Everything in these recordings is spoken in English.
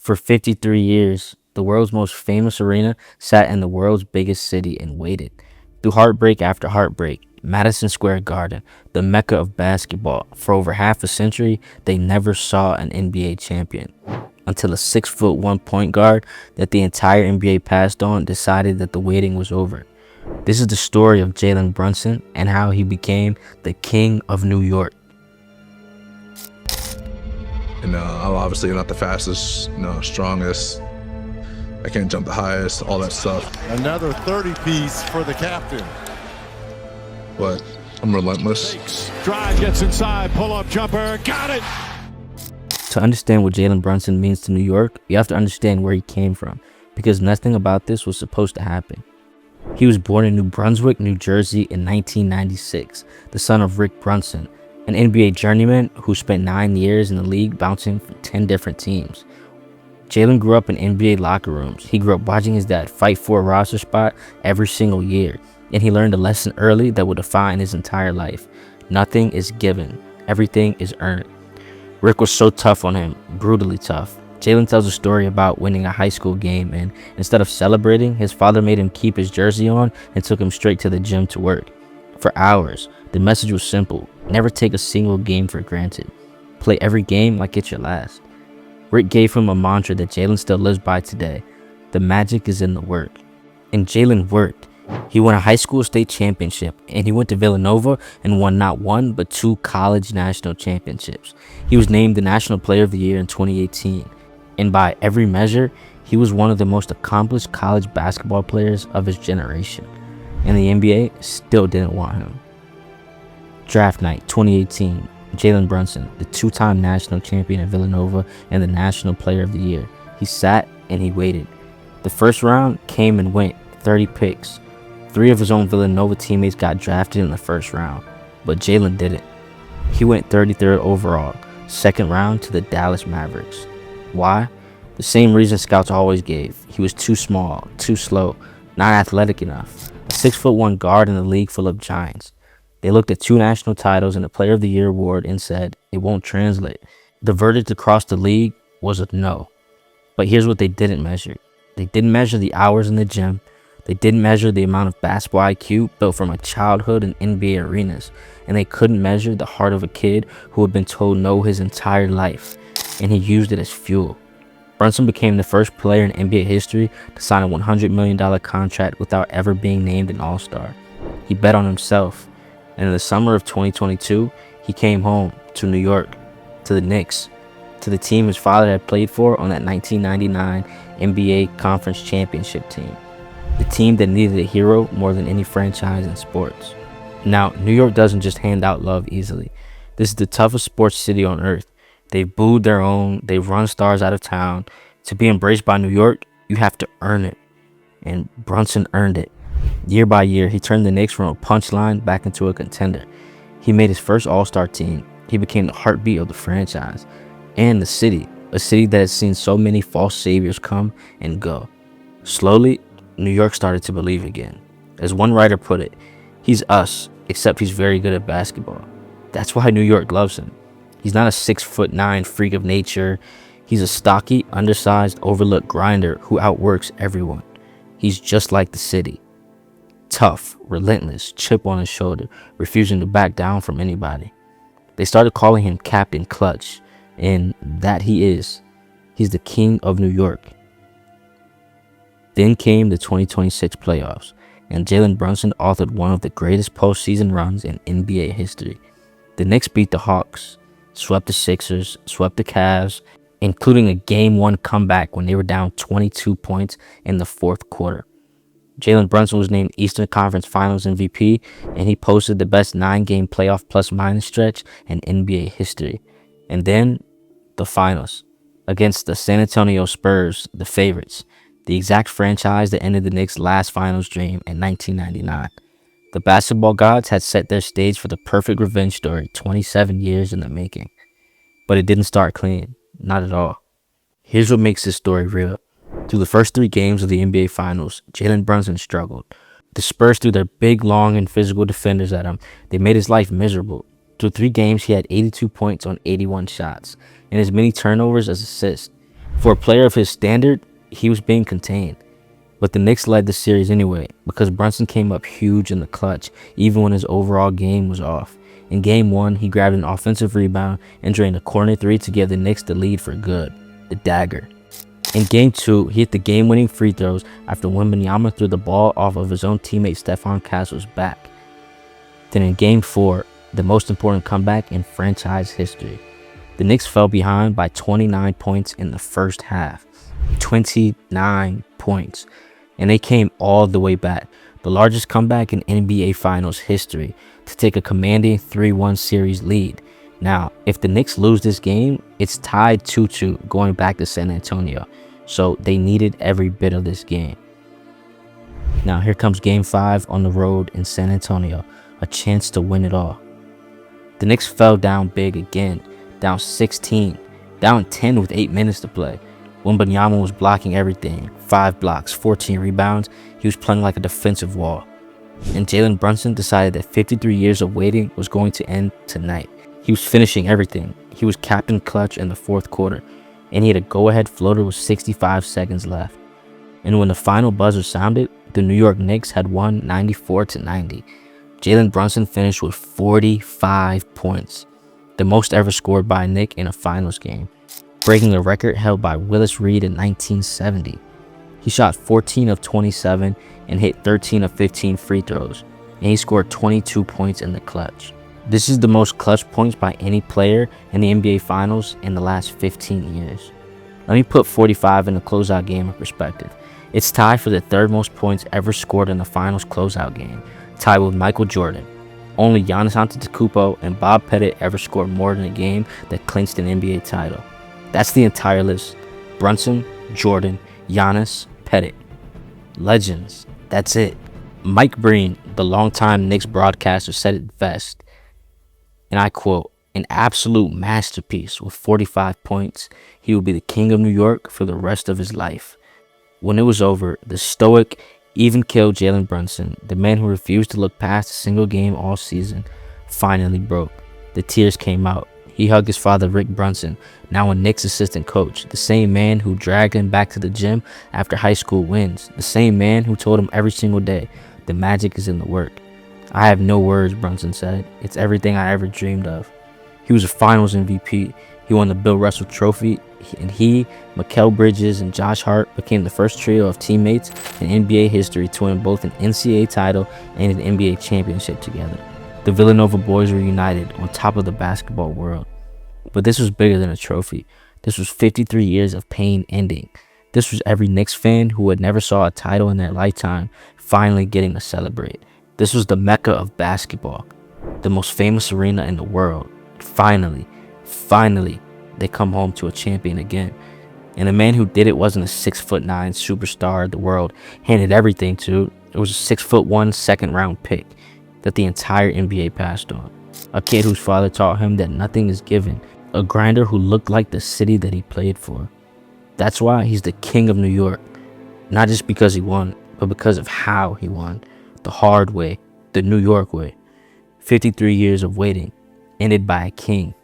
For 53 years, the world's most famous arena sat in the world's biggest city and waited. Through heartbreak after heartbreak, Madison Square Garden, the mecca of basketball, for over half a century, they never saw an NBA champion. Until a 6'1" point guard that the entire NBA passed on decided that the waiting was over. This is the story of Jalen Brunson and how he became the king of New York. I'm obviously not the fastest, strongest. I can't jump the highest, all that stuff. Another 30-piece for the captain. But I'm relentless. Drive, gets inside, pull-up jumper, got it! To understand what Jalen Brunson means to New York, you have to understand where he came from, because nothing about this was supposed to happen. He was born in New Brunswick, New Jersey in 1996, the son of Rick Brunson, an NBA journeyman who spent 9 years in the league bouncing from 10 different teams. Jalen grew up in NBA locker rooms. He grew up watching his dad fight for a roster spot every single year, and he learned a lesson early that would define his entire life. Nothing is given, everything is earned. Rick was so tough on him, brutally tough. Jalen tells a story about winning a high school game, and instead of celebrating, his father made him keep his jersey on and took him straight to the gym to work. For hours, the message was simple: never take a single game for granted. Play every game like it's your last. Rick gave him a mantra that Jalen still lives by today: the magic is in the work. And Jalen worked. He won a high school state championship, and he went to Villanova and won not one but 2 college national championships. He was named the National Player of the Year in 2018, and by every measure, he was one of the most accomplished college basketball players of his generation. And the NBA still didn't want him. Draft night 2018, Jalen Brunson, the 2-time national champion at Villanova and the National Player of the Year. He sat and he waited. The first round came and went, 30 picks. 3 of his own Villanova teammates got drafted in the first round, but Jalen didn't. He went 33rd overall, second round to the Dallas Mavericks. Why? The same reason scouts always gave. He was too small, too slow, not athletic enough. A 6'1" guard in a league full of giants. They looked at 2 national titles and a Player of the Year award and said, it won't translate. The verdict across the league was a no. But here's what they didn't measure. They didn't measure the hours in the gym. They didn't measure the amount of basketball IQ built from a childhood in NBA arenas. And they couldn't measure the heart of a kid who had been told no his entire life. And he used it as fuel. Brunson became the first player in NBA history to sign a $100 million contract without ever being named an All-Star. He bet on himself. And in the summer of 2022, he came home to New York, to the Knicks, to the team his father had played for on that 1999 NBA Conference Championship team. The team that needed a hero more than any franchise in sports. Now, New York doesn't just hand out love easily. This is the toughest sports city on earth. They've booed their own, they've run stars out of town. To be embraced by New York, you have to earn it. And Brunson earned it. Year by year, he turned the Knicks from a punchline back into a contender. He made his first All-Star team. He became the heartbeat of the franchise. And the city, a city that has seen so many false saviors come and go. Slowly, New York started to believe again. As one writer put it, he's us, except he's very good at basketball. That's why New York loves him. He's not a 6'9" freak of nature. He's a stocky, undersized, overlooked grinder who outworks everyone. He's just like the city. Tough, relentless, chip on his shoulder, refusing to back down from anybody. They started calling him Captain Clutch, and that he is. He's the king of New York. Then came the 2026 playoffs, and Jalen Brunson authored one of the greatest postseason runs in NBA history. The Knicks beat the Hawks, swept the Sixers, swept the Cavs, including a Game 1 comeback when they were down 22 points in the fourth quarter. Jalen Brunson was named Eastern Conference Finals MVP, and he posted the best 9-game playoff plus-minus stretch in NBA history. And then, the finals, against the San Antonio Spurs, the favorites, the exact franchise that ended the Knicks' last finals dream in 1999. The basketball gods had set their stage for the perfect revenge story 27 years in the making. But it didn't start clean, not at all. Here's what makes this story real. Through the first 3 games of the NBA Finals, Jalen Brunson struggled. The Spurs threw their big, long, and physical defenders at him. They made his life miserable. Through 3 games, he had 82 points on 81 shots, and as many turnovers as assists. For a player of his standard, he was being contained. But the Knicks led the series anyway because Brunson came up huge in the clutch even when his overall game was off. In game 1, he grabbed an offensive rebound and drained a corner 3 to give the Knicks the lead for good, the dagger. In game 2, he hit the game-winning free throws after Wembanyama threw the ball off of his own teammate Stephon Castle's back. Then in game 4, the most important comeback in franchise history, the Knicks fell behind by 29 points in the first half. 29 points. And they came all the way back, the largest comeback in NBA Finals history, to take a commanding 3-1 series lead. Now, if the Knicks lose this game, it's tied 2-2 going back to San Antonio, so they needed every bit of this game. Now, here comes Game 5 on the road in San Antonio, a chance to win it all. The Knicks fell down big again, down 16, down 10 with 8 minutes to play. Wembanyama was blocking everything, 5 blocks, 14 rebounds. He was playing like a defensive wall. And Jalen Brunson decided that 53 years of waiting was going to end tonight. He was finishing everything. He was captain clutch in the fourth quarter, and he had a go-ahead floater with 65 seconds left. And when the final buzzer sounded, the New York Knicks had won 94-90. Jalen Brunson finished with 45 points, the most ever scored by a Knick in a finals game, breaking the record held by Willis Reed in 1970. He shot 14 of 27 and hit 13 of 15 free throws, and he scored 22 points in the clutch. This is the most clutch points by any player in the NBA Finals in the last 15 years. Let me put 45 in the closeout game in perspective. It's tied for the third most points ever scored in a Finals closeout game, tied with Michael Jordan. Only Giannis Antetokounmpo and Bob Pettit ever scored more than a game that clinched an NBA title. That's the entire list. Brunson, Jordan, Giannis, Pettit. Legends. That's it. Mike Breen, the longtime Knicks broadcaster, said it best, and I quote, "An absolute masterpiece with 45 points. He will be the king of New York for the rest of his life." When it was over, the stoic, even-killed Jalen Brunson, the man who refused to look past a single game all season, finally broke. The tears came out. He hugged his father, Rick Brunson, now a Knicks assistant coach, the same man who dragged him back to the gym after high school wins, the same man who told him every single day, "The magic is in the work." "I have no words," Brunson said. "It's everything I ever dreamed of." He was a Finals MVP. He won the Bill Russell Trophy, and he, Mikal Bridges, and Josh Hart became the first trio of teammates in NBA history to win both an NCAA title and an NBA championship together. The Villanova boys were united on top of the basketball world. But this was bigger than a trophy. This was 53 years of pain ending. This was every Knicks fan who had never saw a title in their lifetime finally getting to celebrate. This was the Mecca of basketball, the most famous arena in the world. Finally, they come home to a champion again. And the man who did it wasn't a 6'9" superstar the world handed everything to. It was a 6'1" second-round pick that the entire NBA passed on. A kid whose father taught him that nothing is given. A grinder who looked like the city that he played for. That's why he's the king of New York. Not just because he won, but because of how he won. The hard way, the New York way. 53 years of waiting, ended by a king.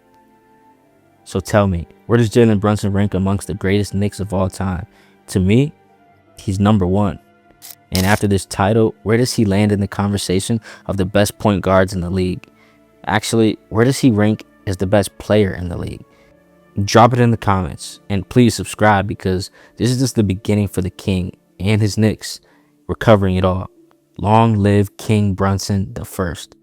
So tell me, where does Jalen Brunson rank amongst the greatest Knicks of all time? To me, he's number 1. And after this title, where does he land in the conversation of the best point guards in the league? Actually, where does he rank as the best player in the league? Drop it in the comments, and please subscribe, because this is just the beginning for the king and his Knicks. We're covering it all. Long live King Brunson the First.